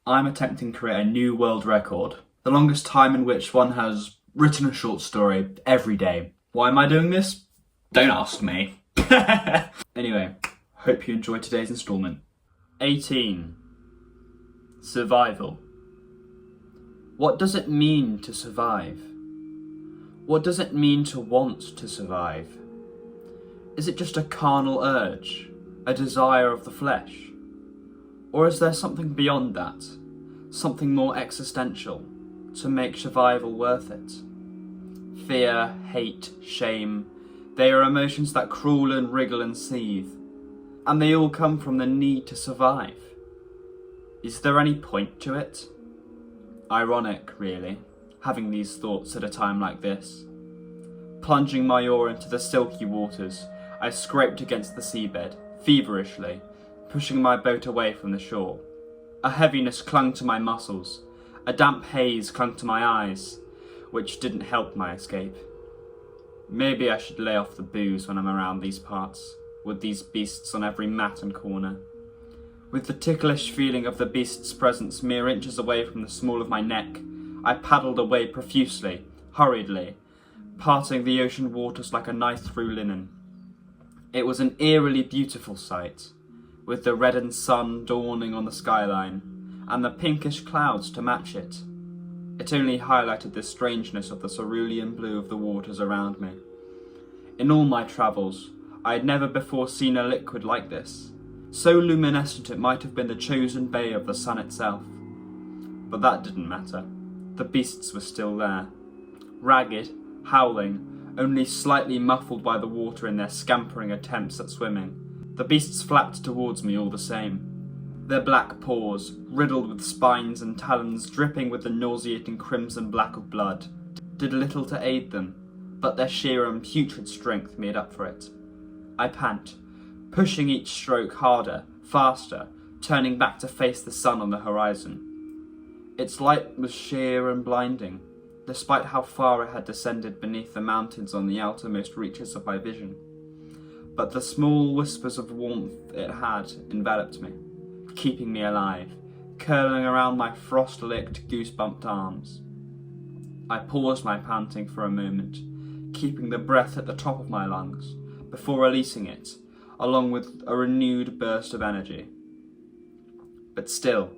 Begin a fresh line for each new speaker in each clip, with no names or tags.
I'm attempting to create a new world record. The longest time in which one has written a short story every day. Why am I doing this? Don't ask me. Anyway, hope you enjoyed today's instalment. 18. Survival. What does it mean to survive? What does it mean to want to survive? Is it just a carnal urge, a desire of the flesh? Or is there something beyond that, something more existential, to make survival worth it? Fear, hate, shame, they are emotions that crawl and wriggle and seethe, and they all come from the need to survive. Is there any point to it? Ironic, really, having these thoughts at a time like this. Plunging my oar into the silky waters, I scraped against the seabed, feverishly, pushing my boat away from the shore. A heaviness clung to my muscles, a damp haze clung to my eyes, which didn't help my escape. Maybe I should lay off the booze when I'm around these parts, with these beasts on every mat and corner. With the ticklish feeling of the beast's presence mere inches away from the small of my neck, I paddled away profusely, hurriedly, parting the ocean waters like a knife through linen. It was an eerily beautiful sight, with the reddened sun dawning on the skyline, and the pinkish clouds to match it. It only highlighted the strangeness of the cerulean blue of the waters around me. In all my travels, I had never before seen a liquid like this, so luminescent it might have been the chosen bay of the sun itself. But that didn't matter. The beasts were still there, ragged, howling, only slightly muffled by the water in their scampering attempts at swimming. The beasts flapped towards me all the same. Their black paws, riddled with spines and talons dripping with the nauseating crimson black of blood, did little to aid them, but their sheer and putrid strength made up for it. I pant, pushing each stroke harder, faster, turning back to face the sun on the horizon. Its light was sheer and blinding, despite how far it had descended beneath the mountains on the outermost reaches of my vision. But the small whispers of warmth it had enveloped me, keeping me alive, curling around my frost-licked, goose-bumped arms. I paused my panting for a moment, keeping the breath at the top of my lungs, before releasing it, along with a renewed burst of energy. But still,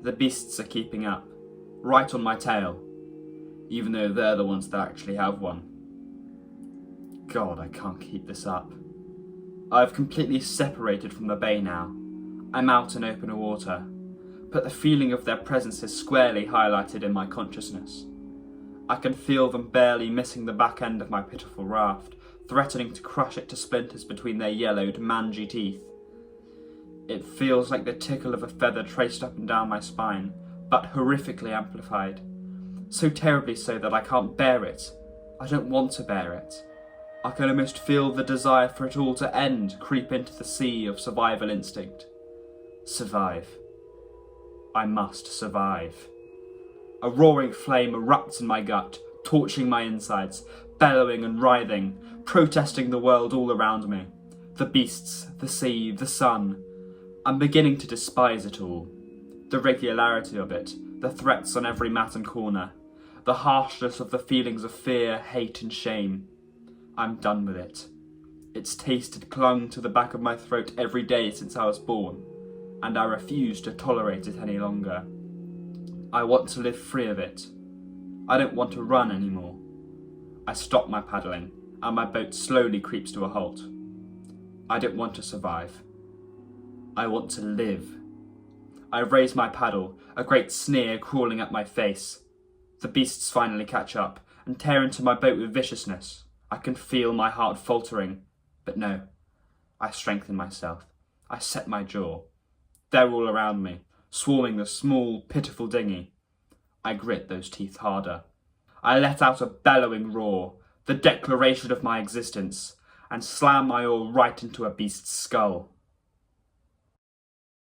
the beasts are keeping up, right on my tail, even though they're the ones that actually have one. God, I can't keep this up. I've completely separated from the bay now. I'm out in open water, but the feeling of their presence is squarely highlighted in my consciousness. I can feel them barely missing the back end of my pitiful raft, threatening to crush it to splinters between their yellowed, mangy teeth. It feels like the tickle of a feather traced up and down my spine, but horrifically amplified. So terribly so that I can't bear it. I don't want to bear it. I can almost feel the desire for it all to end creep into the sea of survival instinct. Survive. I must survive. A roaring flame erupts in my gut, torching my insides, bellowing and writhing, protesting the world all around me. The beasts, the sea, the sun. I'm beginning to despise it all. The regularity of it, the threats on every mat and corner, the harshness of the feelings of fear, hate and shame. I'm done with it. Its taste had clung to the back of my throat every day since I was born, and I refuse to tolerate it any longer. I want to live free of it. I don't want to run anymore. I stop my paddling, and my boat slowly creeps to a halt. I don't want to survive. I want to live. I raise my paddle, a great sneer crawling up my face. The beasts finally catch up, and tear into my boat with viciousness. I can feel my heart faltering, but no. I strengthen myself. I set my jaw. They're all around me, swarming the small, pitiful dinghy. I grit those teeth harder. I let out a bellowing roar, the declaration of my existence, and slam my oar right into a beast's skull.